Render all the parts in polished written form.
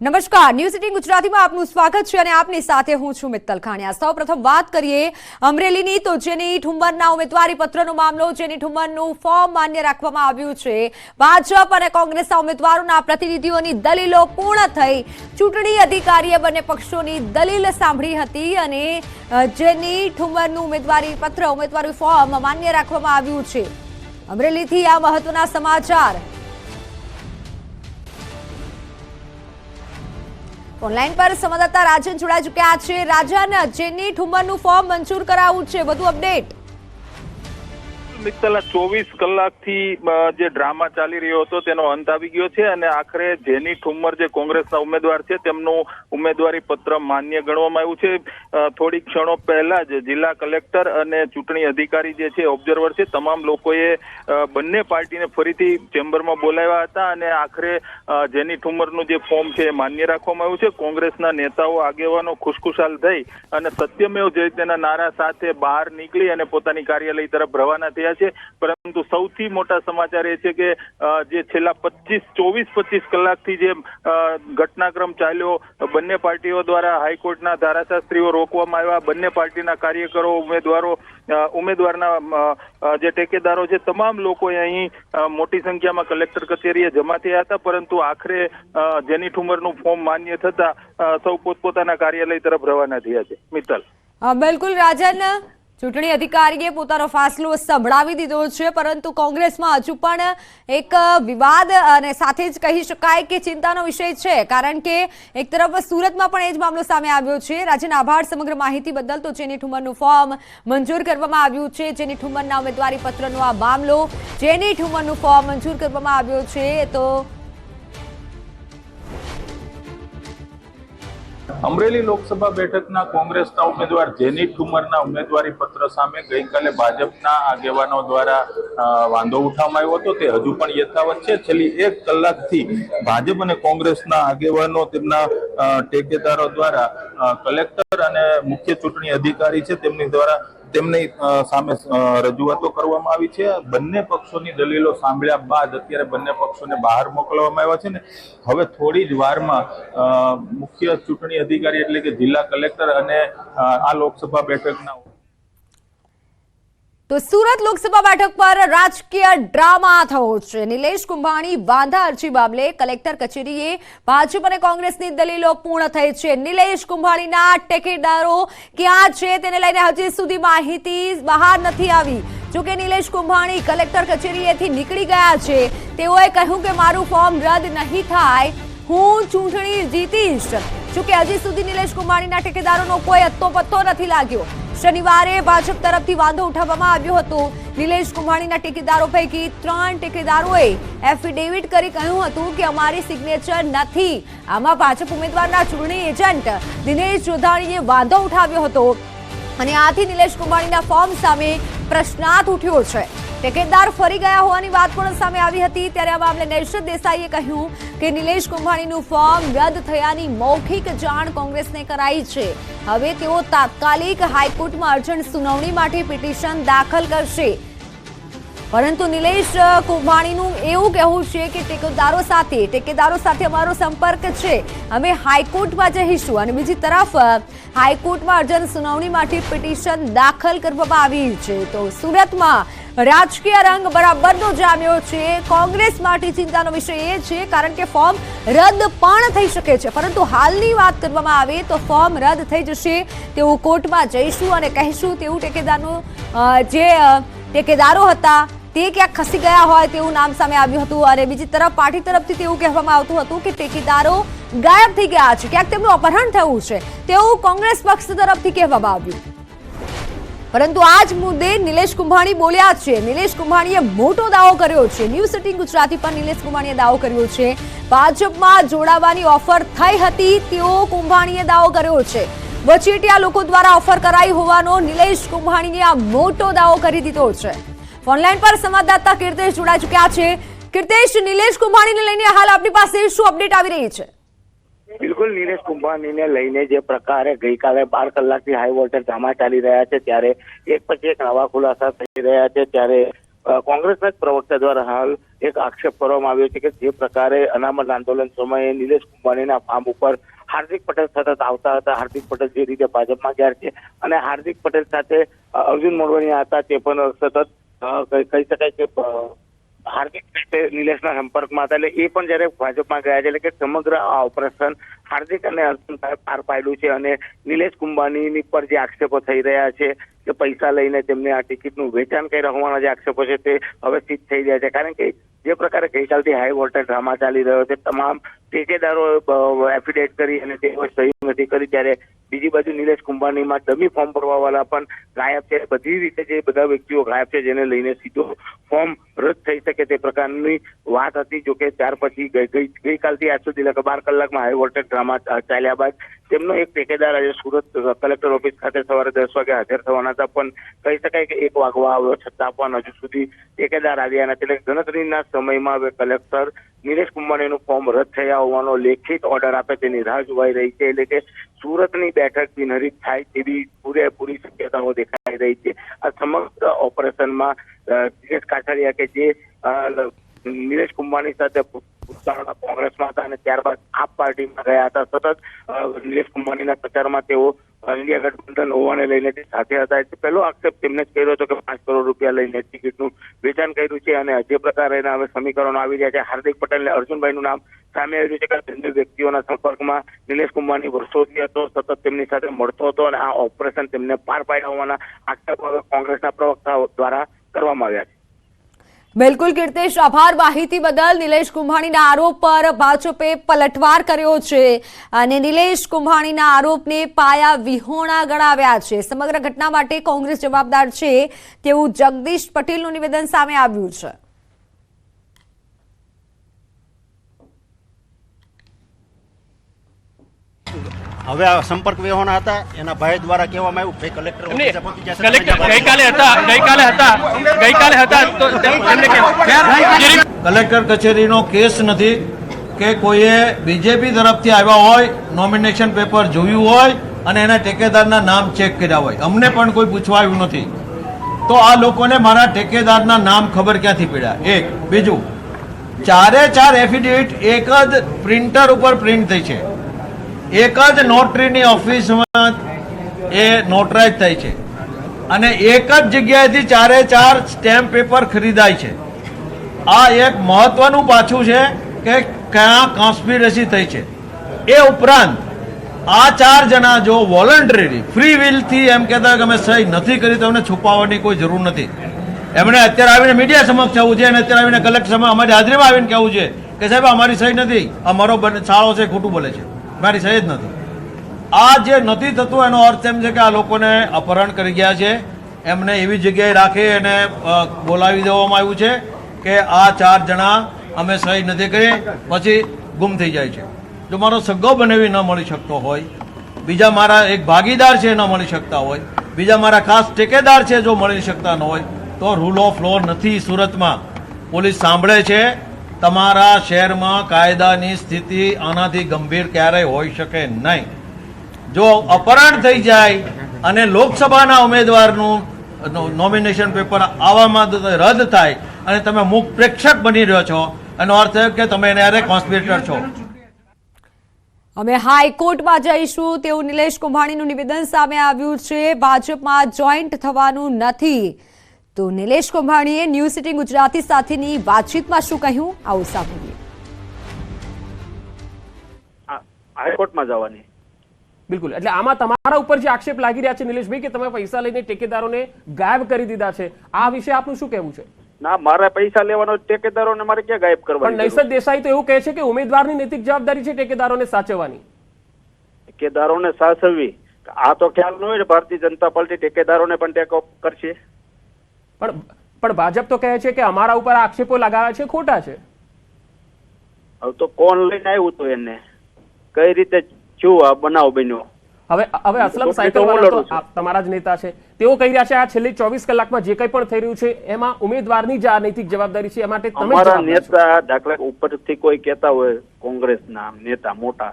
નમસ્કાર, ન્યૂઝ 18 ગુજરાતીમાં આપનું સ્વાગત છે અને આપની સાથે હું છું મિત્તલ ખાણિયા। સૌપ્રથમ વાત કરીએ અમરેલીની, તો જેની ઠુમ્મરના ઉમેદવારી પત્રનો મામલો, જેની ઠુમ્મરનું ફોર્મ માન્ય રાખવામાં આવ્યું છે। ભાજપ અને કોંગ્રેસના ઉમેદવારોના પ્રતિનિધિઓની દલીલો પૂર્ણ થઈ। ચૂંટણી અધિકારીએ બંને પક્ષોની દલીલ સાંભળી હતી અને જેની ઠુમ્મરનું ઉમેદવારી ફોર્મ માન્ય રાખવામાં આવ્યું છે। અમરેલીથી આ મહત્વના સમાચાર। ઓનલાઈન પર સંવાદદાતા રાજન જોડાઈ ચૂક્યા છે। રાજન, જેની ઠુમ્મરનું ફોર્મ મંજૂર કરાવ્યું છે, વધુ અપડેટ। મિત્તલ, 24 કલાકથી જે ડ્રામા ચાલી રહ્યો હતો તેનો અંત આવી ગયો છે અને આખરે જેની ઠુમ્મર જે કોંગ્રેસના ઉમેદવાર છે તેમનું ઉમેદવારી પત્ર માન્ય ગણવામાં આવ્યું છે। થોડીક ક્ષણો પહેલા જ જિલ્લા કલેક્ટર અને ચૂંટણી અધિકારી જે છે, ઓબ્ઝર્વર છે, તમામ લોકોએ બંને પાર્ટીને ફરીથી ચેમ્બરમાં બોલાવ્યા હતા અને આખરે જેની ઠુમ્મરનું જે ફોર્મ છે એ માન્ય રાખવામાં આવ્યું છે। કોંગ્રેસના નેતાઓ, આગેવાનો ખુશખુશાલ થઈ અને સત્યમેવ જયતેના નારા સાથે બહાર નીકળી અને પોતાની કાર્યાલય તરફ રવાના થયા છે। પરંતુ સૌથી મોટા સમાચાર એ છે કે જે છેલ્લા 24-25 કલાકથી જે ઘટનાક્રમ ચાલ્યો, બંને પાર્ટીઓ દ્વારા હાઈકોર્ટના ધારાશાસ્ત્રીઓ રોકવામાં આવ્યા, બંને પાર્ટીના કાર્યકરો, ઉમેદવારના જે ટેકેદારો છે, તમામ લોકોએ અહીં મોટી સંખ્યામાં કલેક્ટર કચેરીએ જમા થયા હતા। પરંતુ આખરે જેની ઠુમ્મરનું ફોર્મ માન્ય થતા સૌ પોતપોતાના કાર્યાલય તરફ રવાના થયા છે। મિત્તલ, બિલકુલ રાજન, ચૂંટણી અધિકારીએ પોતાનો ફાસલો સંભળાવી દીધો છે, પરંતુ કોંગ્રેસમાં હજુ પણ એક વિવાદ અને સાથે જ કહી શકાય કે ચિંતાનો વિષય છે, કારણ કે એક તરફ સુરતમાં પણ એ જ મામલો સામે આવ્યો છે। રાજન, આભાર સમગ્ર માહિતી બદલ। તો જેની ઠુમ્મરનું ફોર્મ મંજૂર કરવામાં આવ્યું છે, જેની ઠુમ્મરના ઉમેદવારી પત્રનો આ મામલો, જેની ઠુમ્મરનું ફોર્મ મંજૂર કરવામાં આવ્યું છે। તો અમરેલી લોકસભા બેઠકના કોંગ્રેસના ઉમેદવાર જેની ઠુમ્મરના ઉમેદવારી પત્ર સામે ગઈકાલે ભાજપના આગેવાનો દ્વારા વાંધો ઉઠાવવામાં આવ્યો હતો, તે હજુ પણ યથાવત છે। છેલ્લી 1 કલાકથી ભાજપ અને કોંગ્રેસના આગેવાનો, તેમના ટેકેદારો દ્વારા કલેક્ટર અને મુખ્ય ચૂંટણી અધિકારી છે તેમની સામે રજૂઆતો કરવામાં આવી છે। બંને પક્ષોની દલીલો સાંભળ્યા બાદ અત્યારે બંને પક્ષોને બહાર મોકલવામાં આવ્યા છે ને હવે થોડી જ વારમાં મુખ્ય ચૂંટણી અધિકારી એટલે કે જિલ્લા કલેક્ટર અને આ લોકસભા બેઠકના તો સુરત લોકસભા બેઠક પર રાજકીય ડ્રામા થયો છે। નિલેશ કુંભાણી વાંધા અરજી મામલે કલેક્ટર કચેરીએ ભાજપ અને કોંગ્રેસની દલીલો પૂર્ણ થઈ છે। નિલેશ કુંભાણીના ટેકેદારો ક્યાં છે તેને લઈને હજી સુધી માહિતી બહાર નથી આવી। જોકે નિલેશ કુંભાણી કલેક્ટર કચેરીએથી નીકળી ગયા છે। તેઓએ કહ્યું કે મારું ફોર્મ રદ નહીં થાય, હું ચૂંટણી જીતીશ। જોકે હજી સુધી નિલેશ કુંભાણીના ટેકેદારોનો કોઈ અત્તો પત્તો નથી લાગ્યો। શનિવારે ભાજપ તરફથી વાંધો ઉઠાવવામાં આવ્યો હતો। નિલેશ કુંભાણીના ટેકેદારો પૈકી 3 ટેકેદારોએ એફિડેવિટ કરી કહ્યું હતું કે અમારી સિગ્નેચર નથી। આમાં ભાજપ ઉમેદવારના ચૂંટણી એજન્ટ દિનેશ જોધાણીએ વાંધો ઉઠાવ્યો હતો અને આથી નિલેશ કુંભાણીના ફોર્મ સામે પ્રશ્નાર્થ ઉઠ્યો છે। ટેકેદાર ફરી ગયા હોવાની વાત પણ સામે આવી હતી, ત્યારે આ મામલે નૈશદ દેસાઈએ કહ્યું કે નિલેશ કુંભાણીનું ફોર્મ રદ થયાની મૌખિક જાણ કોંગ્રેસને કરાઈ છે। હવે તેઓ તાત્કાલિક હાઈકોર્ટમાં અર્જન્ટ સુનાવણી માટે પિટિશન દાખલ કરશે। પરંતુ નિલેશ કુંભાણીનું એવું કહેવું છે કે ટેકેદારો સાથે અમારો સંપર્ક છે, અમે હાઈકોર્ટમાં જઈશું। અને બીજી તરફ હાઈકોર્ટમાં અર્જન્ટ સુનાવણી માટે પિટિશન દાખલ કરવામાં આવી છે। તો સુરતમાં રાજકીય રંગ બરાબરનો જામ્યો છે। કોંગ્રેસ માટે ચિંતાનો વિષય એ છે, કારણ કે ફોર્મ રદ પણ થઈ શકે છે, પરંતુ હાલની વાત કરવામાં આવે તો ફોર્મ રદ થઈ જશે તેવું કોર્ટમાં જઈશું અને કહીશું તેવું ટેકેદારો હતા તે ક્યાંક ખસી ગયા હોય તેવું નામ સામે આવ્યું હતું। અને બીજી તરફ પાર્ટી તરફથી તેવું કહેવામાં આવતું હતું કે ટેકેદારો ગાયબ થઈ ગયા છે, ક્યાંક તેમનું અપહરણ થયું છે તેવું કોંગ્રેસ પક્ષ તરફથી કહેવામાં આવ્યું। પરંતુ આ જ મુદ્દે નિલેશ કુંભાણી બોલ્યા છે। નિલેશ કુંભાણીએ મોટો દાવો કર્યો છે। ન્યૂઝ 18 ગુજરાતી પર નિલેશ કુંભાણીએ દાવો કર્યો છે ભાજપમાં જોડાવાની ઓફર થઈ હતી તેવો કુંભાણીએ દાવો કર્યો છે। વચેટિયા લોકો દ્વારા ઓફર કરાઈ હોવાનો નિલેશ કુંભાણીએ આ મોટો દાવો કરી દીધો છે। ઓનલાઈન પર સંવાદદાતા કીર્તેશ જોડાઈ ચૂક્યા છે। કીર્તેશ, નિલેશ કુંભાણીને લઈને હાલ આપની પાસે શું અપડેટ આવી રહી છે? બિલકુલ, નિલેશ કુંભાણીને લઈને જે પ્રકારે ગઈકાલે 12 કલાકથી હાઈ વોલ્ટેજ ડ્રામા ચાલી રહ્યા છે, ત્યારે એક પછી એક નવા ખુલાસા થઈ રહ્યા છે। ત્યારે કોંગ્રેસના જ પ્રવક્તા દ્વારા હાલ એક આક્ષેપ કરવામાં આવ્યો છે કે જે પ્રકારે અનામત આંદોલન સમયે નિલેશ કુંભાણીના ફાર્મ ઉપર હાર્દિક પટેલ સતત આવતા હતા, હાર્દિક પટેલ જે રીતે ભાજપમાં ગયા છે અને હાર્દિક પટેલ સાથે અર્જુન મોઢવાડિયા હતા તે પણ સતત કહી શકાય કે હાર્દિક નિલેશના સંપર્કમાં હતા, એટલે એ પણ જયારે ભાજપમાં ગયા છે, એટલે કે સમગ્ર આ ઓપરેશન હાર્દિક અને અર્જુન પાર પાડ્યું છે અને નિલેશ કુંભાણીની પર જે આક્ષેપો થઈ રહ્યા છે કે પૈસા લઈને તેમને આ ટિકિટનું વેચાણ કર્યા હોવાના જે આક્ષેપો છે તે હવે સિદ્ધ થઈ રહ્યા છે, કારણ કે જે પ્રકારે ગઈકાલથી હાઈ વોલ્ટેજ ડ્રામા ચાલી રહ્યો છે, તમામ ઠેકેદારો એફિડેવિટ કરી અને તેઓ સહી નથી કરી, ત્યારે બીજી બાજુ નિલેશ કુંભાણીમાં ડમી ફોર્મ ભરવા વાળા પણ ગાયબ છે. બધી રીતે જે બધા વ્યક્તિઓ ગાયબ છે જેને લઈને સીધો ફોર્મ રદ થઈ શકે તે પ્રકારની વાત હતી. જોકે ત્યાર પછી ગઈકાલથી આજ સુધી 12 કલાકમાં હાઈ વોલ્ટેજ ડ્રામા ચાલ્યા બાદ તેમનો એક ઠેકેદાર આજે સુરત કલેક્ટર ઓફિસ ખાતે સવારે 10 વાગે હાજર થવાના હતા, પણ કહી શકાય કે 1 વાગવા આવ્યો છતાં પણ હજુ સુધી ઠેકેદાર આવ્યા નથી. એટલે ગણતરીના સમયમાં હવે કલેક્ટર નિલેશ કુંભાણીનું ફોર્મ રદ થયા હોવાનો લેખિત ઓર્ડર આપે તેની રાહ જોવાઈ રહી છે, એટલે કે સુરતની બેઠક બિનહરીફ થાય તેવી પૂરેપૂરી શક્યતાઓ દેખાઈ રહી છે. આ સમગ્ર ઓપરેશનમાં દિનેશ કાછડિયા કે જે નિલેશ કુંભાણી સાથે ભૂતકાળમાં કોંગ્રેસમાં હતા અને ત્યારબાદ આપ પાર્ટીમાં ગયા હતા, સતત નિલેશ કુંભાણીના પ્રચારમાં તેઓ ઇન્ડિયા ગઠબંધન હોવાને લઈને તે સાથે હતા. એટલે પહેલો આક્ષેપ તેમને જ કર્યો હતો કે 5 કરોડ રૂપિયા લઈને ટિકિટનું વેચાણ કર્યું છે અને જે પ્રકારે હવે સમીકરણો આવી રહ્યા છે, હાર્દિક પટેલ અને અર્જુનભાઈનું નામ સામે આવ્યું છે કે બંને વ્યક્તિઓના સંપર્કમાં નિલેશ કુંભાણી વર્ષોથી હતો, સતત તેમની સાથે મળતો હતો અને આ ઓપરેશન તેમને પાર પાડ્યા હોવાના આક્ષેપો હવે કોંગ્રેસના પ્રવક્તાઓ દ્વારા કરવામાં આવ્યા છે. બિલકુલ કીર્તેશ, આભાર માહિતી બદલ. નિલેશ કુંભાણીના આરોપ પર ભાજપે પલટવાર કર્યો છે અને નિલેશ કુંભાણીના આરોપને પાયા વિહોણા ગણાવ્યા છે. સમગ્ર ઘટના માટે કોંગ્રેસ જવાબદાર છે તેવું જગદીશ પટેલનું નિવેદન સામે આવ્યું છે. હવે આ સંપર્ક વિહોણા હતા, એના ભાઈ દ્વારા કહેવામાં આવ્યું ભાઈ કલેક્ટર કલેક્ટર કચેરીનો કેસ નથી કે કોઈએ બીજેપી તરફથી આવ્યા હોય, નોમિનેશન પેપર જોયું હોય અને એના ઠેકેદારના નામ ચેક કર્યા હોય, અમને પણ કોઈ પૂછવા આવ્યું નથી. તો આ લોકોને મારા ઠેકેદારના નામ ખબર ક્યાંથી પડ્યા? એક. બીજું, 4 એફિડેવિટ એક જ પ્રિન્ટર ઉપર પ્રિન્ટ થઈ છે, એક જ નોટરીની ઓફિસમાં એ નોટરાઇઝ થાય છે અને એક જ જગ્યાએથી 4 સ્ટેમ્પ પેપર ખરીદાય છે. આ એક મહત્વનું પાછું છે કે ક્યાં કોન્સ્પિરસી થઈ છે. એ ઉપરાંત આ 4 જણા જો વોલન્ટરી ફ્રી વિલથી એમ કહેતા કે અમે સહી નથી કરી તો એમને છુપાવવાની કોઈ જરૂર નથી. એમણે અત્યારે આવીને મીડિયા સમક્ષ આવવું છે અને અત્યારે આવીને કલેક્ટર સામે અમારી હાજરીમાં આવીને કહેવું છે કે સાહેબ અમારી સહી નથી, અમારો શાળો છે ખોટું બોલે છે, મારી સહી જ નથી. આ જે નથી થતું એનો અર્થ એમ છે કે આ લોકોને અપહરણ કરી ગયા છે, એમને એવી જગ્યાએ રાખી અને બોલાવી દેવામાં આવ્યું છે કે આ 4 જણા અમે સહી નથી કરી, પછી ગુમ થઈ જાય છે. જો મારો સગો બનેવી ન મળી શકતો હોય, બીજા મારા એક ભાગીદાર છે ન મળી શકતા હોય, બીજા મારા ખાસ ઠેકેદાર છે જો મળી શકતા ન હોય, તો રૂલ ઓફ લો નથી સુરતમાં. પોલીસ સાંભળે છે. તમારા શહેરમાં કાયદાની સ્થિતિ આનાથી ગંભીર ક્યારેય હોઈ શકે નહીં. જો અપહરણ થઈ જાય અને લોકસભાના ઉમેદવારનું નોમિનેશન પેપર આવવામાં રદ થાય અને તમે મુખ પ્રેક્ષક બની રહ્યો છો, એનો અર્થ એ કે તમે એને કોન્સ્પિરેટર છો. અમે હાઈકોર્ટમાં જઈશું તેવું નિલેશ કુંભાણીનું નિવેદન સામે આવ્યું છે. ભાજપમાં જોઈન્ટ થવાનું નથી. તો નિલેશ કુંભાણીએ ન્યૂઝ 18 ગુજરાતી સાથેની વાતચીતમાં શું કહ્યું, આવું સાંભળીએ. હાઈકોર્ટમાં જવાની. બિલકુલ, એટલે આમાં તમારા ઉપર જે આક્ષેપ લાગી રહ્યા છે નિલેશભાઈ કે તમે પૈસા લઈને ઠેકેદારોને ગાયબ કરી દીધા છે, આ વિશે આપનું શું કહેવું છે? ના, મારે પૈસા લેવાનો ઠેકેદારોને મારે ક્યાં ગાયબ કરવા? પણ નૈસદ દેસાઈ તો એવું કહે છે કે ઉમેદવારની નૈતિક જવાબદારી છે ઠેકેદારોને સાચવવાની. ઠેકેદારોને સાચવવી, આ તો ખ્યાલ ન હોય ને ભારતીય જનતા પાર્ટી ઠેકેદારોને પણ ટેકો કરશે. પણ ભાજપ તો કહે છે કે અમારા ઉપર આક્ષેપો લગાવ્યા છે ખોટા છે. હવે તો કોણ લઈને આવ્યું હતું એને, કઈ રીતે શું આ બનાવ બન્યો? હવે અસલમ સાયકલ વાળા તમારા જ નેતા છે, તેઓ કહી રહ્યા છે આ છેલ્લી 24 કલાકમાં જે કંઈ પણ થઈ રહ્યું છે એમાં ઉમેદવારની જ આ નૈતિક જવાબદારી છે. એ માટે તમે અમારા નેતા દાખલા ઉપરથી કોઈ કહેતા હોય, કોંગ્રેસના નેતા મોટા,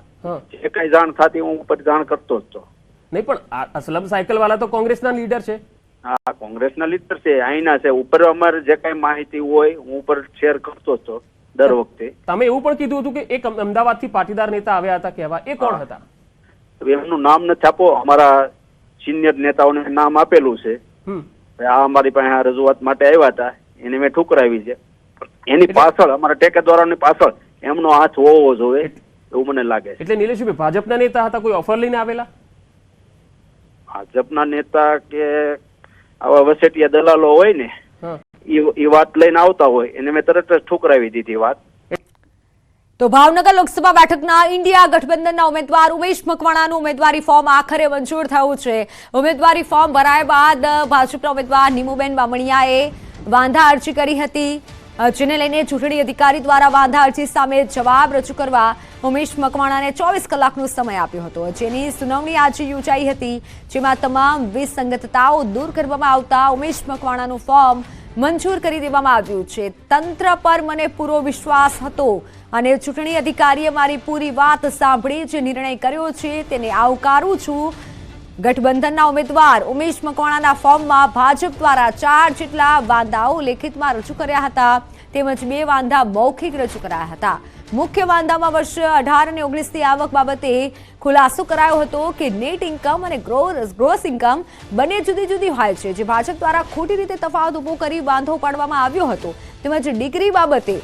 જે કઈ જાણ થતી હું ઉપર જાણ કરતો જ તો. નહીં, પણ અસલમ સાયકલ વાળા તો કોંગ્રેસના લીડર છે. હા, કોંગ્રેસના લીડર છે, અહીંના છે. ઉપર અમારે જે કઈ માહિતી હોય હું ઉપર શેર કરતો હતો દર વખતે. તમે એવું પણ કીધું હતું કે એક અમદાવાદથી પાટીદાર નેતા આવ્યા હતા કહેવા, એ કોણ હતા? એમનું નામ નથી આપો, અમારા સિનિયર નેતાઓને નામ આપેલું છે. આ અમારી પાસે આ રજૂઆત માટે આવ્યા હતા, એને મેં ઠુકરાવી છે. એની પાછળ અમારા ટેકેદારોની પાછળ એમનો હાથ હોવો જોઈએ એવું મને લાગે છે. એટલે નિલેશભાઈ ભાજપના નેતા હતા, કોઈ ઓફર લઈને આવેલા? ભાજપના નેતા કે આવા વસેટિયા દલાલો હોય ને એ વાત લઈને આવતા હોય એને મેં તરત જ ઠુકરાવી દીધી વાત. તો ભાવનગર લોકસભા બેઠકના ઇન્ડિયા ગઠબંધનના ઉમેદવાર ઉમેશ મકવાણાનું ઉમેદવારી ફોર્મ આખરે મંજૂર થયું છે. ઉમેદવારી ફોર્મ ભરાયા બાદ ભાજપના ઉમેદવાર નીમુબેન બામણિયાએ વાંધા અરજી કરી હતી, જેને લઈને ચૂંટણી અધિકારી દ્વારા વાંધા અરજી સામે જવાબ રજૂ કરવા ઉમેશ મકવાણાને 24 કલાકનો સમય આપ્યો હતો, જેની સુનાવણી આજે યોજાઈ હતી, જેમાં તમામ વિસંગતતાઓ દૂર કરવામાં આવતા ઉમેશ મકવાણાનું ફોર્મ મંજૂર કરી દેવામાં આવ્યું છે. તંત્ર પર મને પૂરો વિશ્વાસ હતો અને ચૂંટણી અધિકારીએ મારી પૂરી વાત સાંભળી જે નિર્ણય કર્યો છે તેને આવકારું છું. ગઠબંધનના ઉમેદવાર ઉમેશ મકવાણાના ફોર્મમાં ભાજપ દ્વારા 4 જેટલા વાંધાઓ લેખિતમાં રજૂ કર્યા હતા, તેમજ 2 વાંધા મૌખિક રજૂ કરાયા હતા. મુખ્ય વાંધામાં વર્ષ 18 અને 19ની આવક બાબતે ખુલાસો કરાયો હતો કે નેટ ઇન્કમ અને ગ્રોસ ઇન્કમ બંને જુદી જુદી હોય છે, જે ભાજપ દ્વારા ખોટી રીતે તફાવત ઉભો કરી વાંધો પાડવામાં આવ્યો હતો. તેમજ ડિગ્રી બાબતે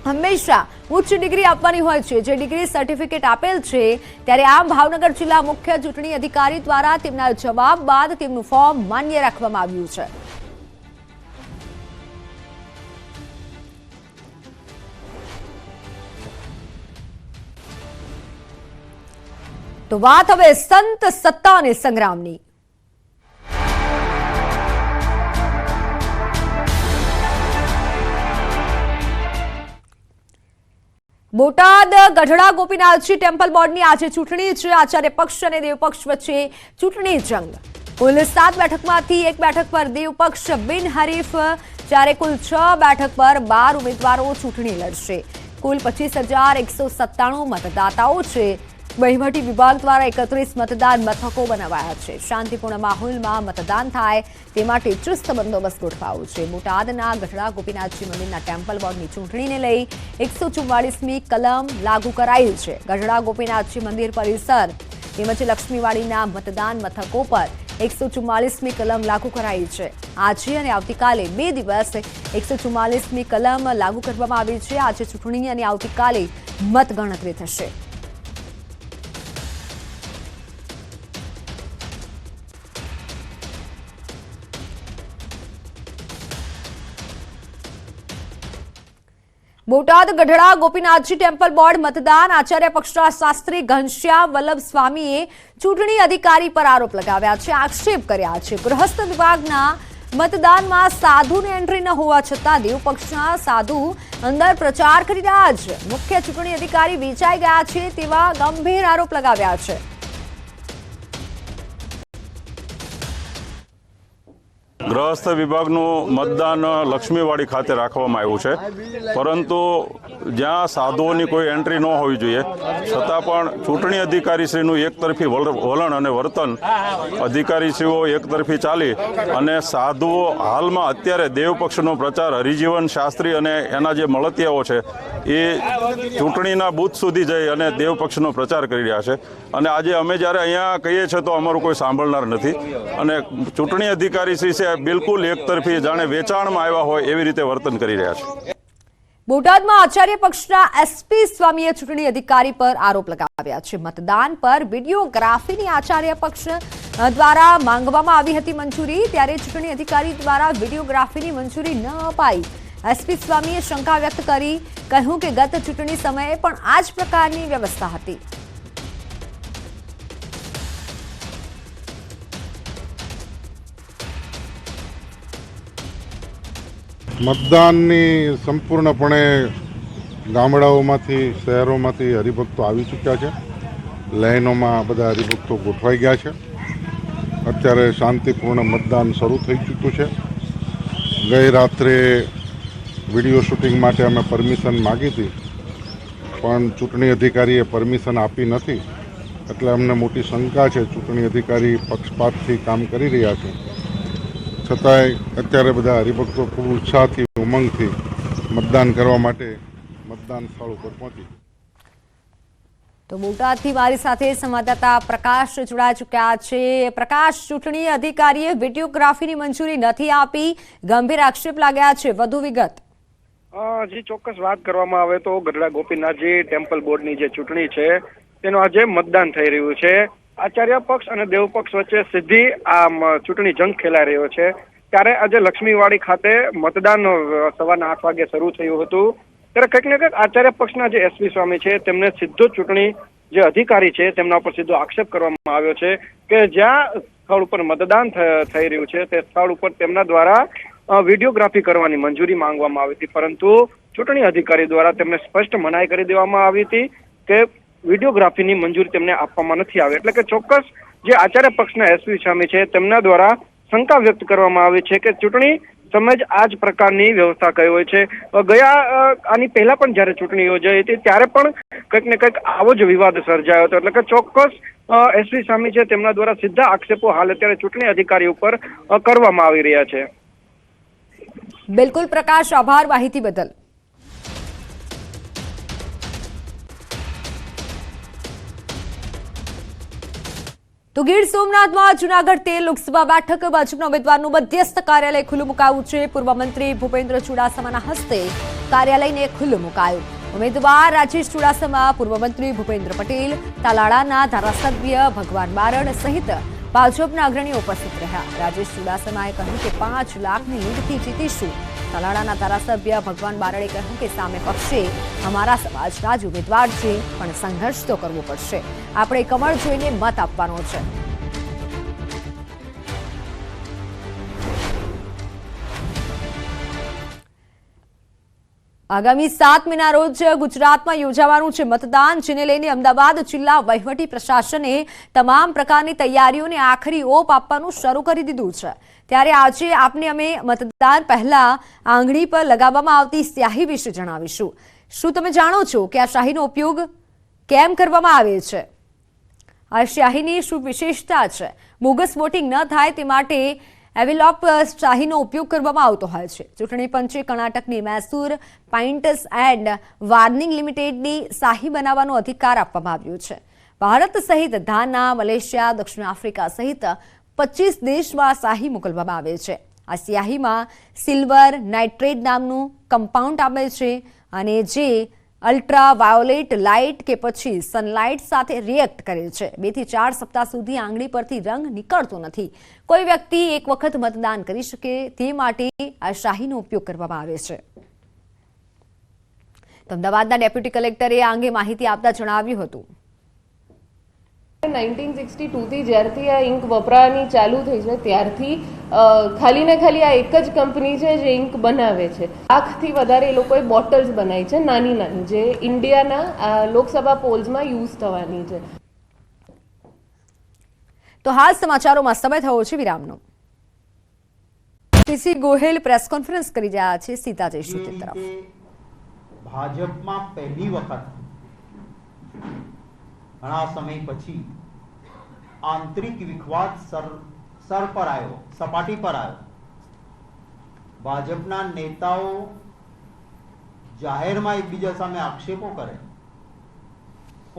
હંમેશા ઉચ્ચ ડિગ્રી આપવાની હોય છે, જે ડિગ્રી સર્ટિફિકેટ આપેલ છે, ત્યારે આમ ભાવનગર જિલ્લા મુખ્ય ચૂંટણી અધિકારી દ્વારા તેમના જવાબ બાદ તેમનું ફોર્મ માન્ય રાખવામાં આવ્યું છે. તો વાત હવે સંત સત્તા અને સંગ્રામની. બોટાદ ગઢડા ગોપીનાથજી ટેમ્પલ બોર્ડની આજે ચૂંટણી છે. આચાર્ય પક્ષ અને દેવ પક્ષ વચ્ચે ચૂંટણી જંગ. કુલ 7 બેઠકમાંથી 1 બેઠક પર દેવ પક્ષ બિનહરીફ, જ્યારે કુલ 6 બેઠક પર 12 ઉમેદવારો ચૂંટણી લડશે. કુલ 25,197 મતદાતાઓ છે. વહીવટી વિભાગ દ્વારા 31 મતદાન મથકો બનાવાયા છે. શાંતિપૂર્ણ માહોલમાં મતદાન થાય તે માટે ચુસ્ત બંદોબસ્ત ગોઠવાયો છે. બોટાદના ગઢડા ગોપીનાથજી મંદિરના ટેમ્પલ બોર્ડની ચૂંટણીને લઈ 144મી કલમ લાગુ કરાઈ છે. ગઢડા ગોપીનાથજી મંદિર પરિસર તેમજ લક્ષ્મીવાડીના મતદાન મથકો પર 144મી કલમ લાગુ કરાઈ છે. આજે અને આવતીકાલે 2 દિવસ 144મી કલમ લાગુ કરવામાં આવી છે. આજે ચૂંટણી અને આવતીકાલે મતગણતરી થશે. બોટાદ ગઢડા ગોપીનાથજી ટેમ્પલ બોર્ડ મતદાન. આચાર્ય પક્ષના શાસ્ત્રી ઘનશ્યામ વલ્લભ સ્વામીએ ચૂંટણી અધિકારી પર આરોપ લગાવ્યા છે, આક્ષેપ કર્યા છે. ગૃહસ્થ વિભાગના મતદાનમાં સાધુની એન્ટ્રી ન હોવા છતાં દેવ પક્ષના સાધુ અંદર પ્રચાર કરી રહ્યા છે. મુખ્ય ચૂંટણી અધિકારી વેચાઈ ગયા છે તેવા ગંભીર આરોપ લગાવ્યા છે. ગૃહસ્થ વિભાગનું મતદાન લક્ષ્મીવાડી ખાતે રાખવામાં આવ્યું છે, પરંતુ જ્યાં સાધુઓની કોઈ એન્ટ્રી ન હોવી જોઈએ છતાં પણ ચૂંટણી અધિકારીશ્રીનું એકતરફી વલણ અને વર્તન, અધિકારીશ્રીઓ એકતરફી ચાલી અને સાધુઓ હાલમાં અત્યારે દેવ પક્ષનો પ્રચાર હરિજીવન શાસ્ત્રી અને એના જે મળતિયાઓ છે એ ચૂંટણીના બૂથ સુધી જઈ અને દેવ પક્ષનો પ્રચાર કરી રહ્યા છે. અને આજે અમે જ્યારે અહીંયા કહીએ છીએ તો અમારું કોઈ સાંભળનાર નથી અને ચૂંટણી અધિકારીશ્રી છે બિલકુલ એકતરફી જાણે વેચાણમાં આવ્યા હોય એવી રીતે વર્તન કરી રહ્યા છે. બોટાદમાં આચાર્ય પક્ષના એસપી સ્વામીએ ચૂંટણી અધિકારી પર આરોપ લગાવ્યા છે. મતદાન પર વિડીયોગ્રાફીની આચાર્ય પક્ષ દ્વારા માંગવામાં આવી હતી મંજૂરી, ત્યારે ચૂંટણી અધિકારી દ્વારા વિડીયોગ્રાફીની મંજૂરી ન અપાઈ. એસપી સ્વામીએ શંકા વ્યક્ત કરી, કહ્યું કે ગત ચૂંટણી સમયે પણ આ જ પ્રકારની વ્યવસ્થા હતી. મતદાનની સંપૂર્ણપણે ગામડાઓમાંથી શહેરોમાંથી હરિભક્તો આવી ચૂક્યા છે. લાઈનોમાં બધા હરિભક્તો ગોઠવાઈ ગયા છે. અત્યારે શાંતિપૂર્ણ મતદાન શરૂ થઈ ચૂક્યું છે. ગઈ રાત્રે વિડીયો શૂટિંગ માટે અમે પરમિશન માગી હતી, પણ ચૂંટણી અધિકારીએ પરમિશન આપી નથી. એટલે અમને મોટી શંકા છે ચૂંટણી અધિકારી પક્ષપાતથી કામ કરી રહ્યા છે. છતાંય અત્યારે બધા હરિભક્તો ખૂબ ઉત્સાહથી ઉમંગથી મતદાન કરવા માટે મતદાન સ્થળ ઉપર પહોંચી. તો બોટાદથી મારી સાથે સંવાદદાતા પ્રકાશ જોડાઈ ચૂક્યા છે. પ્રકાશ, ચૂંટણી અધિકારીએ વિડીયોગ્રાફીની મંજૂરી નથી આપી, ગંભીર આક્ષેપ લાગ્યા છે, વધુ વિગત? જી, ચોક્કસ વાત કરવામાં આવે તો ગઢડા ગોપીનાથજી ટેમ્પલ બોર્ડની જે ચૂંટણી છે તેનું આજે મતદાન થઈ રહ્યું છે. આચાર્ય પક્ષ અને દેવ પક્ષ વચ્ચે સીધી આ ચૂંટણી જંગ ખેલાઈ રહ્યો છે. ત્યારે આજે લક્ષ્મીવાડી ખાતે મતદાન સવારના 8 વાગે શરૂ થયું હતું. ત્યારે કંઈક ને કંઈક આચાર્ય પક્ષના જે એસપી સ્વામી છે તેમને સીધો ચૂંટણી જે અધિકારી છે તેમના ઉપર સીધો આક્ષેપ કરવામાં આવ્યો છે કે જ્યાં સ્થળ ઉપર મતદાન થઈ રહ્યું છે તે સ્થળ ઉપર તેમના દ્વારા વિડીયોગ્રાફી કરવાની મંજૂરી માંગવામાં આવી હતી, પરંતુ ચૂંટણી અધિકારી દ્વારા તેમને સ્પષ્ટ મનાઈ કરી દેવામાં આવી હતી કે વિડીયોગ્રાફીની મંજૂરી તેમને આપવામાં નથી આવી. એટલે કે ચોક્કસ જે આચાર્ય પક્ષના એસપી સ્વામી છે તેમના દ્વારા શંકા વ્યક્ત કરવામાં આવી છે કે ચૂંટણી સમય જ આ જ પ્રકારની વ્યવસ્થા કઈ હોય છે. આની પહેલા પણ જયારે ચૂંટણી યોજાઈ હતી ત્યારે પણ કંઈક ને કંઈક આવો જ વિવાદ સર્જાયો હતો. એટલે કે ચોક્કસ એસપી સ્વામી છે તેમના દ્વારા સીધા આક્ષેપો હાલ અત્યારે ચૂંટણી અધિકારી ઉપર કરવામાં આવી રહ્યા છે. બિલકુલ પ્રકાશ, આભાર માહિતી બદલ. તો ગીર સોમનાથમાં જૂનાગઢ 13 લોકસભા બેઠક ભાજપના ઉમેદવારનું મધ્યસ્થ કાર્યાલય ખુલ્લું મુકાયું છે. પૂર્વ મંત્રી ભૂપેન્દ્ર ચુડાસમાના હસ્તે કાર્યાલયને ખુલ્લું મુકાયું. ઉમેદવાર રાજેશ ચુડાસમા, પૂર્વ મંત્રી ભૂપેન્દ્ર પટેલ, તાલાળાના ધારાસભ્ય ભગવાન બારડ સહિત ભાજપના અગ્રણીઓ ઉપસ્થિત રહ્યા. રાજેશ ચુડાસમાએ કહ્યું કે 5 લાખની લીડથી જીતીશું. તાલાળાના ધારાસભ્ય ભગવાન બારડે કહ્યું કે સામે પક્ષે અમારા સમાજના જ ઉમેદવાર છે, પણ સંઘર્ષ તો કરવો પડશે. આપણે કમળ જોઈને મત આપવાનો છે. આગામી 7 મેના રોજ ગુજરાતમાં યોજાવાનું છે મતદાન, જેને લઈને અમદાવાદ જિલ્લા વહીવટી પ્રશાસને તમામ પ્રકારની તૈયારીઓને આખરી ઓપ આપવાનું શરૂ કરી દીધું છે. ત્યારે આજે આપને અમે મતદાન પહેલા આંગળી પર લગાવવામાં આવતી સ્યાહી વિશે જણાવીશું. શું તમે જાણો છો કે આ શાહીનો ઉપયોગ કેમ કરવામાં આવે છે? આ શાહીની શું વિશેષતા છે? બોગસ વોટિંગ ન થાય તે માટે એવેલોપ શાહીનો ઉપયોગ કરવામાં આવતો હોય છે. ચૂંટણી પંચે કર્ણાટકની મૈસૂર પાઇન્ટસ એન્ડ વાર્નિંગ લિમિટેડની શાહી બનાવવાનો અધિકાર આપવામાં આવ્યો છે. ભારત સહિત ઘાના, મલેશિયા, દક્ષિણ આફ્રિકા સહિત 25 દેશમાં શાહી મોકલવામાં આવે છે. આ સ્યાહીમાં સિલ્વર નાઇટ્રેટ નામનું કમ્પાઉન્ડ આવે છે અને જે અલ્ટ્રા વાયોલેટ લાઇટ કે પછી સનલાઇટ સાથે રિએક્ટ કરે છે. 2 થી 4 સપ્તાહ સુધી આંગળી પરથી રંગ નીકળતો નથી. કોઈ વ્યક્તિ એક વખત મતદાન કરી શકે તે માટે આ શાહીનો ઉપયોગ કરવામાં આવે છે. તો અમદાવાદના ડેપ્યુટી કલેક્ટરે આ અંગે માહિતી આપતા જણાવ્યું હતું. 1962 થી જ્યારથી આ ઇંક વપરાવાની ચાલુ થઈ છે ત્યારથી ખાલી ને ખાલી આ એક જ કંપની છે જે ઇંક બનાવે છે. 1 લાખથી વધારે એ લોકોએ બોટલ્સ બનાવી છે, નાની નાની, જે ઇન્ડિયાના લોકસભા પોલ્સમાં યુઝ થવાની છે. તો હાલ સમાચારોમાં સમય થયો છે વિરામનો. પીસી ગોહિલ પ્રેસ કોન્ફરન્સ કરી રહ્યા છે. સીધા જઈશું તે તરફ. ભાજપમાં પહેલી વખત ઘણા સમય પછી આંતરિક વિખવાદ સર પર આવ્યો, સપાટી પર આવ્યો. ભાજપના નેતાઓ જાહેરમાં એકબીજા સામે આક્ષેપો કરે,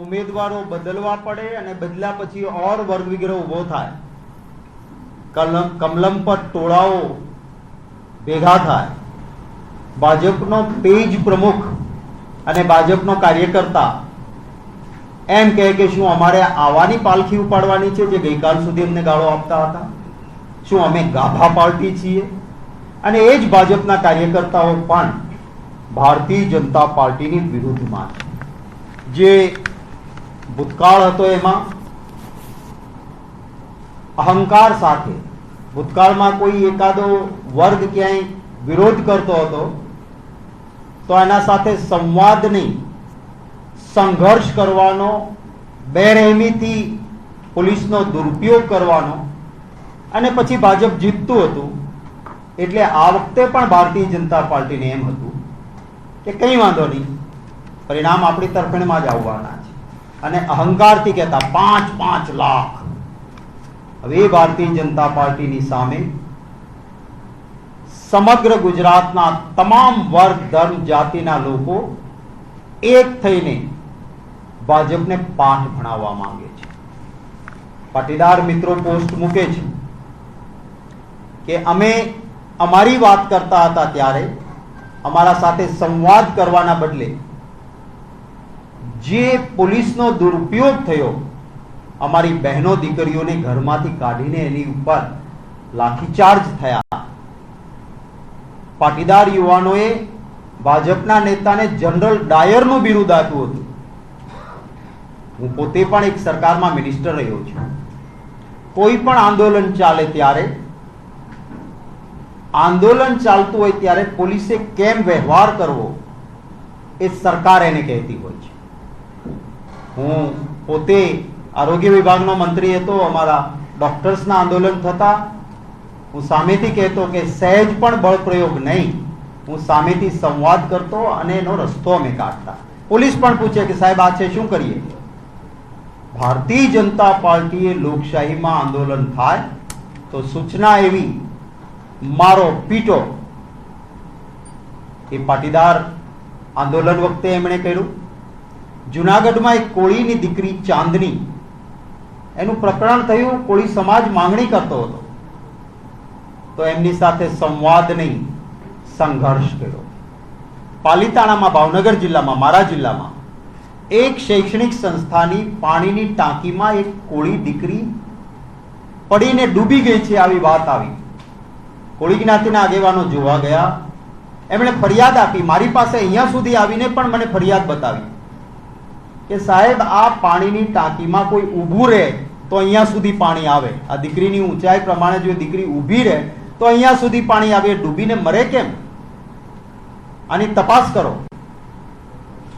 ઉમેદવારો બદલવા પડે અને બદલ્યા પછી ઓર વર્ગ વિગ્રહ ઉભો થાય, કમલમ પર ટોળાઓ ભેગા થાય. ભાજપનો પેજ પ્રમુખ અને ભાજપનો કાર્યકર્તા એમ કહે કે શું અમારે આવાની પાલખી ઉપાડવાની છે જે ગઈકાલ સુધી અમને ગાળો આપતા હતા? શું અમે ગાભા પાર્ટી છીએ? અને એ જ ભાજપના કાર્યકર્તાઓ પણ ભારતીય જનતા પાર્ટીની વિરુદ્ધમાં જે ભૂતકાળ હતો એમાં અહંકાર સાથે, ભૂતકાળમાં કોઈ એકાદો વર્ગ ક્યાંય વિરોધ કરતો હતો તો એના સાથે સંવાદ નહીં, સંઘર્ષ કરવાનો, બેરહેમીથી પોલીસનો દુરુપયોગ કરવાનો અને પછી ભાજપ જીતતું હતું. એટલે આ વખતે પણ ભારતીય જનતા પાર્ટીને એમ હતું કે કંઈ વાંધો નહીં, પરિણામ આપણી તરફેણમાં જ આવવાના છે. અને અહંકારથી કહેતા 5 લાખ. હવે ભારતીય જનતા પાર્ટીની સામે સમગ્ર ગુજરાતના તમામ વર્ગ ધર્મ જાતિના લોકો એક થઈને ભાજપને પાઠ ભણાવવા માંગે છે. પાટીદાર મિત્રો પોસ્ટ મૂકે છે કે અમે અમારી વાત કરતા હતા ત્યારે અમારા સાથે સંવાદ કરવાના બદલે જે પોલીસનો દુરુપયોગ થયો, અમારી બહેનો દીકરીઓને ઘરમાંથી કાઢીને એની ઉપર લાઠીચાર્જ થયા. પાટીદાર યુવાનોએ ભાજપના નેતાને જનરલ ડાયરનું બિરુદ આપ્યું હતું. હું પોતે પણ એક સરકારમાં મિનિસ્ટર રહ્યો છું. કોઈ પણ આંદોલન ચાલે ત્યારે, આંદોલન ચાલતું હોય ત્યારે પોલીસે કેમ વ્યવહાર કરવો એ સરકાર એને કહેતી હોય છે. હું પોતે આરોગ્ય વિભાગનો મંત્રી હતો. અમારા ડોક્ટર્સના આંદોલન થતા હું સામેથી કહેતો કે સહેજ પણ બળ પ્રયોગ નહીં, હું સામેથી સંવાદ કરતો અને એનો રસ્તો અમે કાઢતા. પોલીસ પણ પૂછે કે સાહેબ આ છે શું કરીએ. ભારતીય જનતા પાર્ટીએ લોકશાહીમાં આંદોલન થાય તો સૂચના એવી મારો પીટો એ પાટીદાર આંદોલન વખતે એમણે કર્યું. જુનાગઢમાં એક કોળીની દીકરી ચાંદની, એનું પ્રકરણ થયું, કોળી સમાજ માંગણી કરતો હતો તો એમની સાથે સંવાદ નહીં સંઘર્ષ કર્યો. પાલીતાણામાં ભાવનગર જિલ્લામાં, મારા જિલ્લામાં એક શૈક્ષણિક સંસ્થાની પાણીની ટાંકીમાં એક કોળી દીકરી પડીને ડૂબી ગઈ છે આવી વાત આવી. કોળી જ્ઞાતિના આગેવાનો જોવા ગયા, એમણે ફરિયાદ આપી. મારી પાસે અહીંયા સુધી આવીને પણ મને ફરિયાદ બતાવી કે સાહેબ આ પાણીની ટાંકીમાં કોઈ ઊભું રહે તો અહીંયા સુધી પાણી આવે. આ દીકરીની ઊંચાઈ પ્રમાણે જો દીકરી ઊભી રહે તો અહીંયા સુધી પાણી આવે, ડૂબીને મરે કેમ? આની તપાસ કરો.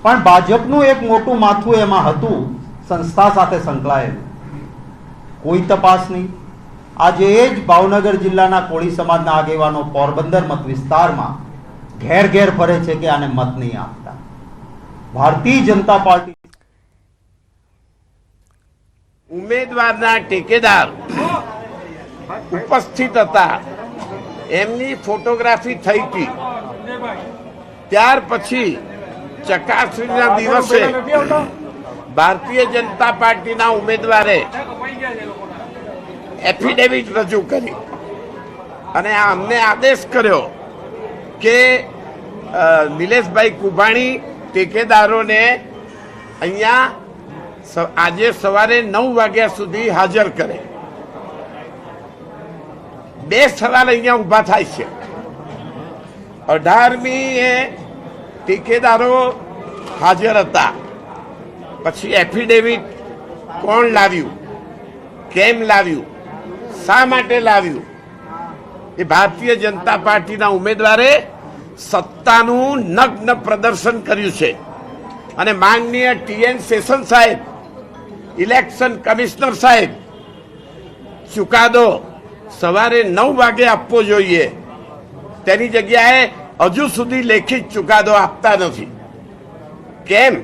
પણ ભાજપનું એક મોટું માથું એમાં હતું, સંસ્થા સાથે સંકળાયેલું. કોઈ તપાસ નહીં. આજે એ જ ભાવનગર જિલ્લાના કોળી સમાજના આગેવાનો પોરબંદર મત વિસ્તારમાં ઘેર ઘેર ફરે છે કે આને મત નહીં આપતા. ભારતીય જનતા પાર્ટી ઉમેદવારના ટેકેદાર ઉપસ્થિત હતા, એમની ફોટોગ્રાફી થઈ હતી. ત્યાર પછી ચકાસણીના દિવસે ભારતીય જનતા પાર્ટીના ઉમેદવારે એફિડેવિટ રજૂ કરી અને અમને આદેશ કર્યો કે નિલેશભાઈ કુભાણી ટેકેદારોને અહીંયા આજે સવારે 9 વાગ્યા સુધી હાજર કરે. 2 સવાલ અહીંયા ઊભા થાય છે. 18મી ટેકેદારો હાજર હતા, પછી એફિડેવિટ કોણ લાવ્યું, કેમ લાવ્યું, શા માટે લાવ્યું? એ ભારતીય જનતા પાર્ટીના ઉમેદવારે સત્તાનું નગ્ન પ્રદર્શન કર્યું છે. અને માનનીય TN સેશન સાહેબ, ઇલેક્શન કમિશનર સાહેબ, ચુકાદો સવારે 9 વાગે આપવો જોઈએ, તેની જગ્યાએ હજુ સુધી લેખિત ચુકાદો આપતા નથી. કેમ?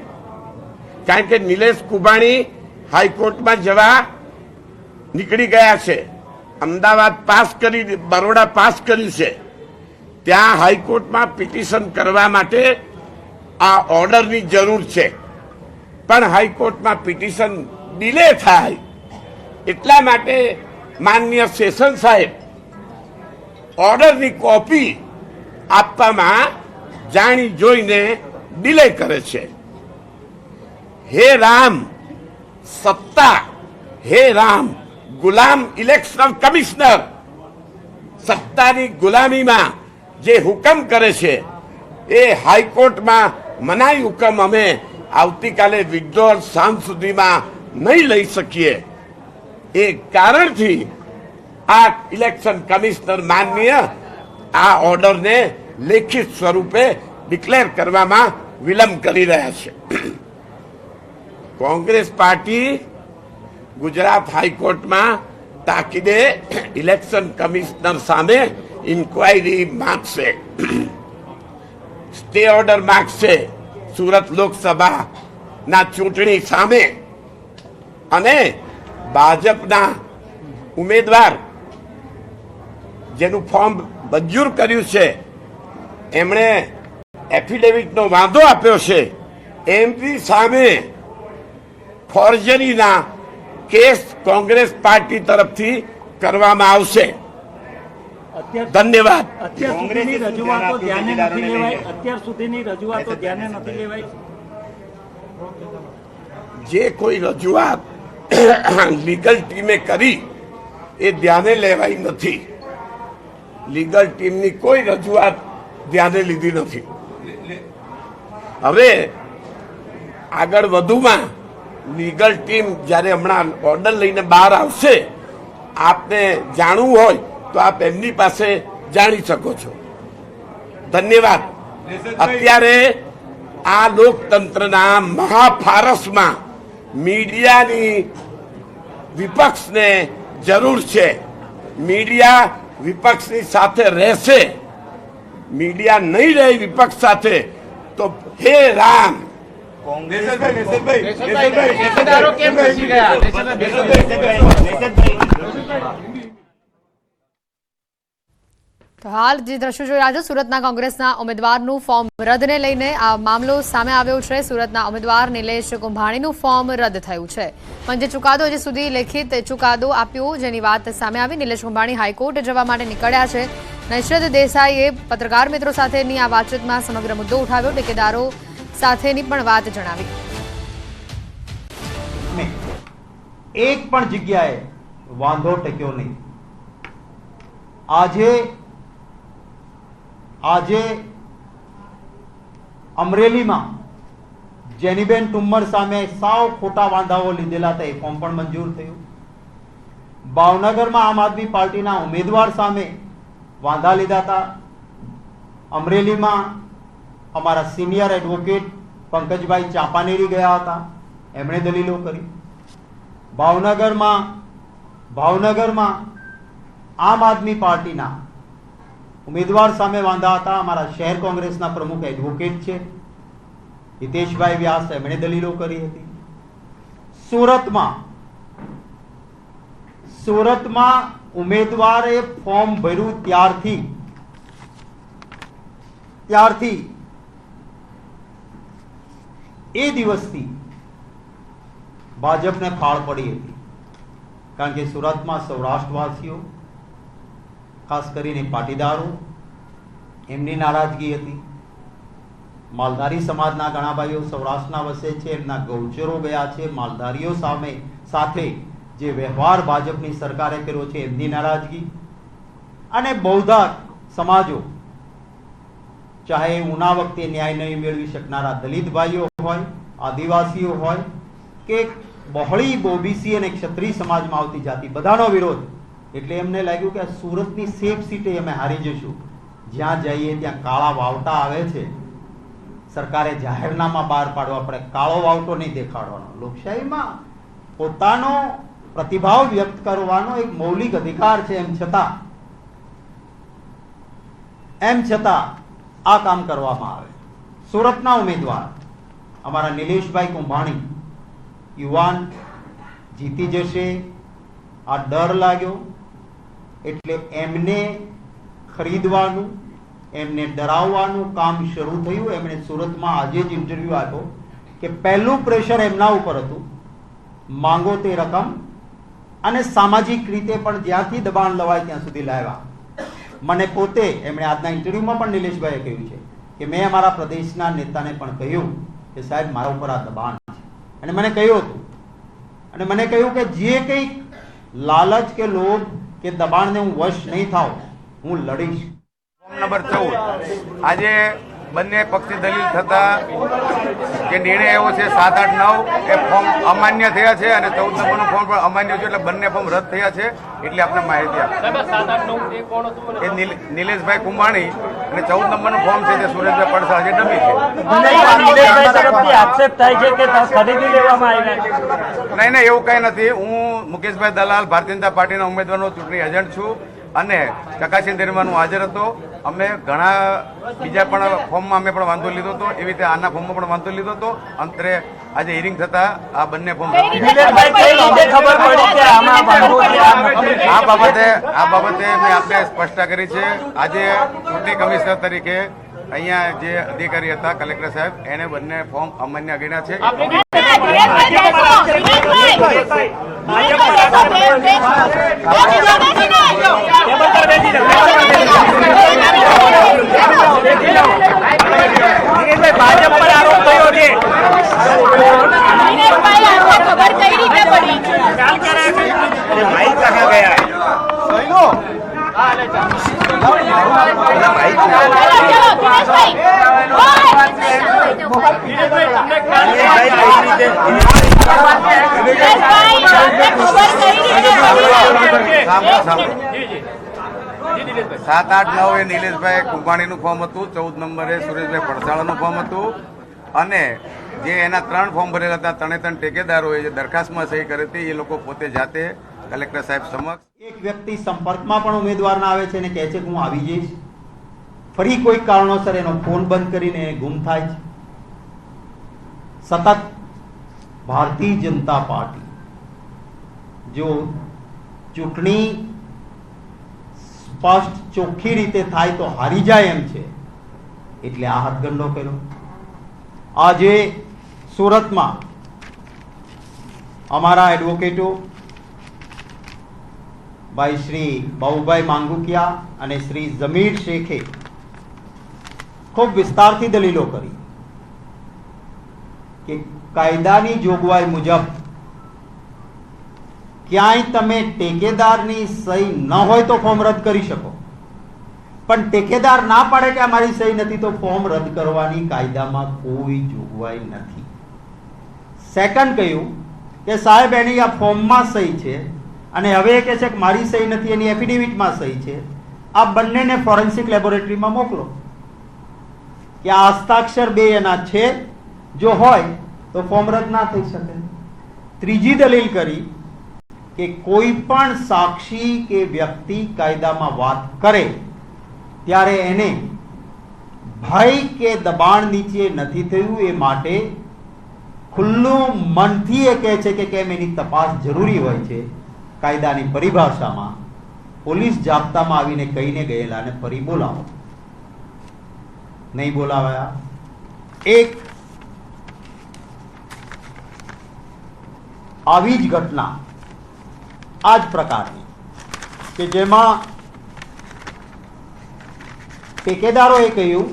કારણ કે નિલેશ કુભાણી હાઈકોર્ટમાં જવા નીકળી ગયા છે. અમદાવાદ પાસ કરી, બરોડા પાસ કર્યું છે. ત્યાં હાઈકોર્ટમાં પિટિશન કરવા માટે આ ઓર્ડરની જરૂર છે. પણ હાઈકોર્ટમાં પિટિશન ડિલે થાય એટલા માટે માનનીય સેશન સાહેબ ઓર્ડરની કોપી આપવામાં જાણી જોઈને ડિલે કરે છે. હે રામ, સત્તા, હે રામ, ગુલામ ઇલેક્શન કમિશનર સત્તાની ગુલામીમાં જે હુકમ કરે છે એ હાઈકોર્ટમાં મનાઈ હુકમ અમે આવતીકાલે વિડ્રોલ સાંજ સુધીમાં નહીં લઈ શકીએ. એ કારણથી આ ઇલેક્શન કમિશનર માનનીય આ ઓર્ડરને લેખિત સ્વરૂપે ડિક્લેર કરવામાં વિલંબ કરી રહ્યા છે. કોંગ્રેસ પાર્ટી ગુજરાત હાઈકોર્ટમાં તાકીદે ઇલેક્શન કમિશનર સામે ઇન્ક્વાયરી માંગશે, સ્ટે ઓર્ડર માંગશે સુરત લોકસભાના ચૂંટણી સામે. અને ભાજપના ઉમેદવાર જેનું ફોર્મ મંજૂર કર્યું છે, એમણે એફિડેવિટનો વાંધો આપ્યો છે, એમની સામે ફોર્જરીના કેસ કોંગ્રેસ પાર્ટી તરફથી કરવામાં આવશે. ધન્યવાદ. અત્યાર સુધીની રજૂઆતો ધ્યાને નથી લેવાય. જે કોઈ રજૂઆત લીગલ ટીમે કરી એ ધ્યાને લેવાઈ નથી. લીગલ ટીમની કોઈ રજૂઆત ધ્યાને લીધી નથી. હવે આગળ વધુમાં લીગલ ટીમ જ્યારે હમણાં ઓર્ડર લઈને બહાર આવશે, આપને જાણવું હોય તો આપ એમની પાસે જાણી શકો છો. ધન્યવાદ. અત્યારે આ લોકતંત્રના મહાફારસમાં મીડિયાની વિપક્ષને જરૂર છે. મીડિયા વિપક્ષની સાથે રહેશે. મીડિયા નહીં રહે વિપક્ષ સાથે તો હે રામ. તો હાલ જે દ્રશ્યો જોઈ રહ્યા છો, સુરતના કોંગ્રેસના ઉમેદવારનું ફોર્મ રદને લઈને આ મામલો સામે આવ્યો છે. સુરતના ઉમેદવાર નિલેશ કુંભાણીનું ફોર્મ રદ થયું છે. પંચે ચુકાદો હજી સુધી લેખિત ચુકાદો આપ્યો, જેની વાત સામે આવી. નિલેશ કુંભાણી હાઈકોર્ટ જવા માટે નીકળ્યા છે. નૈશરત દેસાઈએ પત્રકાર મિત્રો સાથેની આ વાતચીતમાં સમગ્ર મુદ્દો ઉઠાવ્યો, ટેકેદારો સાથેની પણ વાત જણાવી. એક પણ જગ્યાએ વાંધો ટક્યો નહીં. આજે અમરેલીમાં જેનીબેન ઠુમ્મર સામે સાવ ખોટા વાંધાઓ લીધેલા હતા, એ ફોર્મ પણ મંજૂર થયું. ભાવનગરમાં આમ આદમી પાર્ટીના ઉમેદવાર સામે વાંધા લીધા હતા. અમરેલીમાં અમારા સિનિયર એડવોકેટ પંકજભાઈ ચાંપાનેરી ગયા હતા, એમણે દલીલો કરી. ભાવનગરમાં આમ આદમી પાર્ટીના ઉમેદવાર સામે વાંધા હતા. અમારા શહેર કોંગ્રેસના પ્રમુખ એડવોકેટ છે હિતેશભાઈ વ્યાસ, એમણે દલીલો કરી હતી. સુરતમાં ઉમેદવારે ફોર્મ ભર્યું ત્યારથી એ દિવસથી ભાજપને ફાળ પડી હતી. કારણ કે સુરતમાં સૌરાષ્ટ્રવાસીઓ, ખાસ કરીને પાટીદારો, એમની નારાજગી હતી. માલધારી સમાજના ઘણા ભાઈઓ સૌરાષ્ટ્રના વસે છે, એમના ગૌચરો ગયા છે. માલધારીઓ સાથે જે વ્યવહાર ભાજપની સરકારે કર્યો છે, એમની નારાજગી. અને બૌદ્ધ સમાજો, ચાહે ઉના વખતે ન્યાય નહીં મેળવી શકનારા દલિત ભાઈઓ હોય, આદિવાસીઓ હોય કે બહોળી ઓબીસી અને ક્ષત્રિય સમાજમાં આવતી જાતિ, બધાનો વિરોધ. એટલે એમને લાગ્યું કે સુરતની સેફ સીટે અમે હારી જશું. જ્યાં જઈએ ત્યાં કાળા વાવટા આવે છે. સરકારે જાહેરનામા બહાર પાડવા પડે, કાળો વાવટો નહીં દેખાડવાનો. લોકશાહીમાં પોતાનો પ્રતિભાવ વ્યક્ત કરવાનો એક મૌલિક અધિકાર છે. એમ છતાં આ કામ કરવામાં આવે. સુરતના ઉમેદવાર અમારા નિલેશભાઈ કુંભાણી, યુવાન, જીતી જશે આ ડર લાગ્યો. એટલે એમને ખરીદવાનું, એમને ડરાવવાનું કામ શરૂ થયું. એમણે સુરતમાં આજે જ ઇન્ટરવ્યુ આપ્યો કે પહેલું પ્રેશર એમના ઉપર હતું, માંગો તે રકમ, અને સામાજિક રીતે પણ જ્યાંથી દબાણ લવાય ત્યાં સુધી લાવ્યા. મને પોતે એમણે આજના ઇન્ટરવ્યુમાં પણ નિલેશભાઈએ કહ્યું છે કે મેં અમારા પ્રદેશના નેતાને પણ કહ્યું કે સાહેબ મારા ઉપર આ દબાણ છે. અને મને કહ્યું હતું, અને મને કહ્યું કે જે કંઈક લાલચ કે લોભ કે દબાણને હું વશ નહીં થાઉં, હું લડીશ. નંબર 14 આજે બંને પક્ષની દલીલ થતા જે નિર્ણય એવો છે 7, 8, 9 એ ફોર્મ અમાન્ય થયા છે અને 14 નંબરનું ફોર્મ પણ અમાન્ય છે. એટલે બંને ફોર્મ રદ થયા છે. એટલે આપણે માહિતી આપી. એ નિલેશભાઈ કુંભાણી અને 14 નંબરનું ફોર્મ છે તે સુરેશભાઈ પડસાળ જે ડમી છે. આક્ષેપ થાય છે કે ખરીદી લેવામાં આવ્યા. નહીં, એવું કઈ નથી. હું મુકેશભાઈ દલાલ, ભારતીય જનતા પાર્ટીના ઉમેદવારનો ચૂંટણી એજન્ટ છું. અને ચકાસણી દરમિયાન હું હાજર હતો. અમે ઘણા બીજા પણ ફોર્મમાં અમે પણ વાંધો લીધો હતો, એવી રીતે આના ફોર્મમાં પણ વાંધો લીધો હતો. અંતરે આજે હિયરિંગ થતા આ બંને ફોર્મ આ બાબતે મેં આપને સ્પષ્ટતા કરી છે. આજે ચૂંટણી કમિશનર તરીકે અહીંયા જે અધિકારી હતા કલેક્ટર સાહેબ, એને બંને ફોર્મ અમાન્ય ગણ્યા છે. ભાજપ પર આરોપ થયો છે. ખબર કઈ રીતે પડી? ભાઈ કહા ગયા સાત આઠ નવ એ નિલેશભાઈ કુંભાણીનું ફોર્મ હતું, 14 નંબરે સુરેશભાઈ પડસાળાનું ફોર્મ હતું, અને જે એના 3 ફોર્મ ભરેલા હતા 3 ટેકેદારોએ જે દરખાસ્તમાં સહી કરી હતી એ લોકો પોતે જાતે કલેક્ટર સાહેબ સમક્ષ. એક વ્યક્તિ સંપર્કમાં પણ ઉમેદવારના આવે છે અને કહે છે કે હું આવી જઈશ, ફરી કોઈ કારણોસર એનો ફોન બંધ કરીને ગુમ થાય છે. સતત ભારતીય જનતા પાર્ટી જો ચૂંટણી સ્પષ્ટ ચોખ્ખી રીતે થાય તો હારી જાય એમ છે, એટલે આ હાથગંડો કર્યો. આજે સુરતમાં અમારા એડવોકેટો ભાઈ શ્રી બાબુભાઈ માંગુકિયા અને શ્રી જમીર શેખે ખૂબ વિસ્તારથી દલીલો કરી કે કાયદાની જોગવાઈ મુજબ ક્યાંય તમે ટેકેદારની સહી ન હોય તો ફોર્મ રદ કરી શકો, પણ ટેકેદાર ના પાડે કે અમારી સહી નથી તો ફોર્મ રદ કરવાની કાયદામાં કોઈ જોગવાઈ નથી. સેકન્ડ કહ્યું કે સાહેબ એની આ ફોર્મમાં સહી છે અને હવે એ કહે છે કે મારી સહી નથી, એની એફિડેવિટમાં સહી છે, આ બંનેને ફોરેન્સિક લેબોરેટરીમાં મોકલો કે આ હસ્તાક્ષર બે એના છે, જો હોય તો ફોર્મ રદ ના થઈ શકે. ત્રીજી દલીલ કરી કે કોઈ પણ સાક્ષી કે વ્યક્તિ કાયદામાં વાત કરે ત્યારે એને ભય કે દબાણ નીચે નથી થયું એ માટે ખુલ્લું મનથી એ કહે છે કે કેમ એની તપાસ જરૂરી હોય છે. કાયદાની પરિભાષામાં પોલીસ જાપ્તામાં આવીને કહીને ગયેલા ને ફરી બોલાવો, નહીં બોલાવાયા. એક આવી જ ઘટના આ જ પ્રકારની કે જેમાં ટેકેદારોએ કહ્યું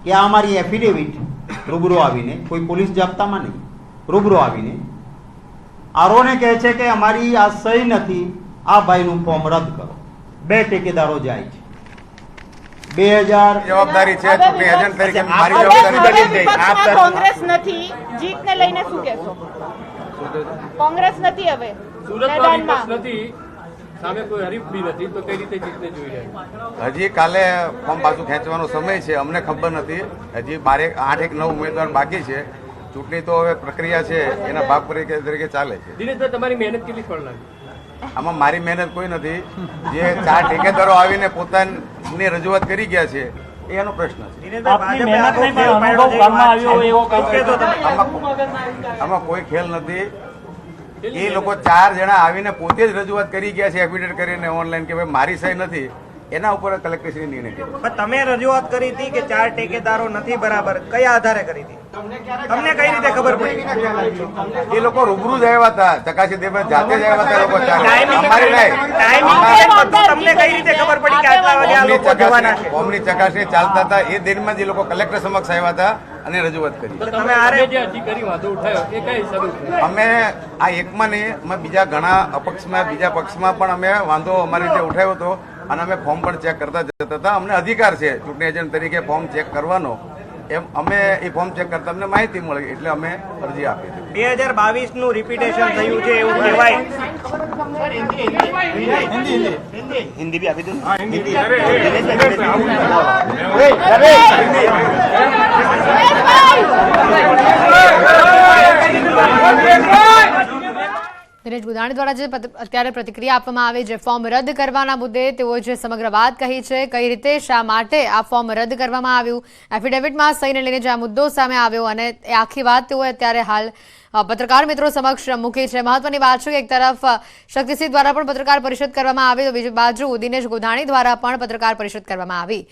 કે આ અમારી એફિડેવિટ રૂબરૂ આવીને, કોઈ પોલીસ જાપ્તામાં નહીં, રૂબરૂ આવીને આરોને કહે છે કે અમારી આ સહી નથી, આ ભાઈનું ફોર્મ રદ કરો. 2 ટેકેદારો જાય છે. 2000 જવાબદારી છે ચૂંટણી એજન્ટ તરીકે મારી જવાબદારી. કોંગ્રેસ નથી, જીતને લઈને શું કહેશો? કોંગ્રેસ નથી હવે મેદાનમાં. સામે કોઈ હરીફ બી નથી તો કઈ રીતે જીતને જોઈ રહ્યા? હજી કાલે ફોર્મ પાછું ખેંચવાનો સમય છે, અમને ખબર નથી. હજી 8 9 ઉમેદવાર બાકી છે. ચૂંટણી તો હવે પ્રક્રિયા છે, એના ભાગ તરીકે ચાલે છે. દિનેશભાઈ, તમારી મહેનત કેટલી ફળ લાગી? આમાં મારી મહેનત કોઈ નથી. જે 4 ઠેકેદારો આવીને પોતાની રજૂઆત કરી ગયા છે એનો પ્રશ્ન છે. આમાં કોઈ ખેલ નથી. એ લોકો 4 જણા આવીને પોતે જ રજૂઆત કરી ગયા છે એફિડેવિટ કરીને ઓનલાઈન કે ભાઈ મારી સહી નથી, એના ઉપર કલેક્ટરશ્રી નિર્ણય કર્યો. પણ તમે રજૂઆત કરી હતી કે 4 ટેકેદારો નથી બરાબર, કયા આધારે કરી હતી? તમને કઈ રીતે ખબર પડી? એ લોકો રૂબરૂ જ આવ્યા હતા, ચકાસી દેવા જાતે જ આવ્યા હતા. લોકો તમને કઈ રીતે ખબર પડી કે આટલા વાગે આ લોકો જવાના છે? ફોર્મની ચકાસણી ચાલતા હતા એ દરમિયાન જે લોકો કલેક્ટર સમક્ષ આવ્યા હતા અને રજૂઆત કરી. તમે આરે જે અધિકારી વાંધો ઉઠાયો એ કઈ સ્વરૂપ? અમે આ એકમાં નહીં, અમે બીજા ઘણા અપક્ષમાં બીજા પક્ષમાં પણ અમે વાંધો અમારી રીતે ઉઠાવ્યો હતો અને અમે ફોર્મ પણ ચેક કરતા જતા હતા. અમને અધિકાર છે ચૂંટણી એજન્ટ તરીકે ફોર્મ ચેક કરવાનો. એમ અમે એ ફોર્મ ચેક કરતા અમને માહિતી મળી એટલે અમે અરજી આપી હતી. 2022 નું રિપીટેશન થયું છે એવું કહેવાય. હિન્દી બી આપી દઉં. દિનેશ ગોધાણી દ્વારા જે અત્યારે પ્રતિક્રિયા આપવામાં આવી, જે ફોર્મ રદ કરવાના મુદ્દે તેઓએ જે સમગ્ર વાત કહી છે, કઈ રીતે શા માટે આ ફોર્મ રદ કરવામાં આવ્યું, એફિડેવિટમાં સહીને લઈને જે આ મુદ્દો સામે આવ્યો અને એ આખી વાત તેઓએ અત્યારે હાલ પત્રકાર મિત્રો સમક્ષ મૂકી છે. મહત્વની વાત છે કે એક તરફ શક્તિસિંહ દ્વારા પણ પત્રકાર પરિષદ કરવામાં આવી, તો બીજી બાજુ દિનેશ ગોધાણી દ્વારા પણ પત્રકાર પરિષદ કરવામાં આવી.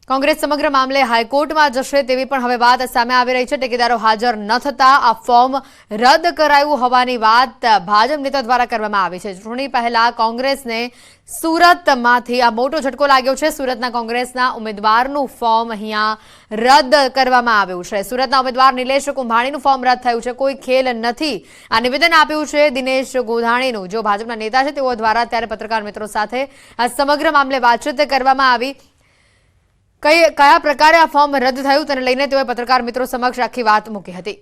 કોંગ્રેસ સમગ્ર મામલે હાઈકોર્ટમાં જશે તેવી પણ હવે વાત સામે આવી રહી છે. ટેકેદારો હાજર ન થતા આ ફોર્મ રદ કરાયું હોવાની વાત ભાજપ નેતા દ્વારા કરવામાં આવી છે. ચૂંટણી પહેલા કોંગ્રેસને સુરતમાંથી આ મોટો ઝટકો લાગ્યો છે. સુરતના કોંગ્રેસના ઉમેદવારનું ફોર્મ અહીંયા રદ કરવામાં આવ્યું છે. સુરતના ઉમેદવાર નિલેશ કુંભાણીનું ફોર્મ રદ થયું છે. કોઈ ખેલ નથી, આ નિવેદન આપ્યું છે દિનેશ ગોધાણીનું, જો ભાજપના નેતા છે તેઓ દ્વારા અત્યારે પત્રકાર મિત્રો સાથે આ સમગ્ર મામલે વાતચીત કરવામાં આવી. કયા પ્રકારે આ ફોર્મ રદ થયું તેને લઈને તેઓએ પત્રકાર મિત્રો સમક્ષ આખી વાત મૂકી હતી.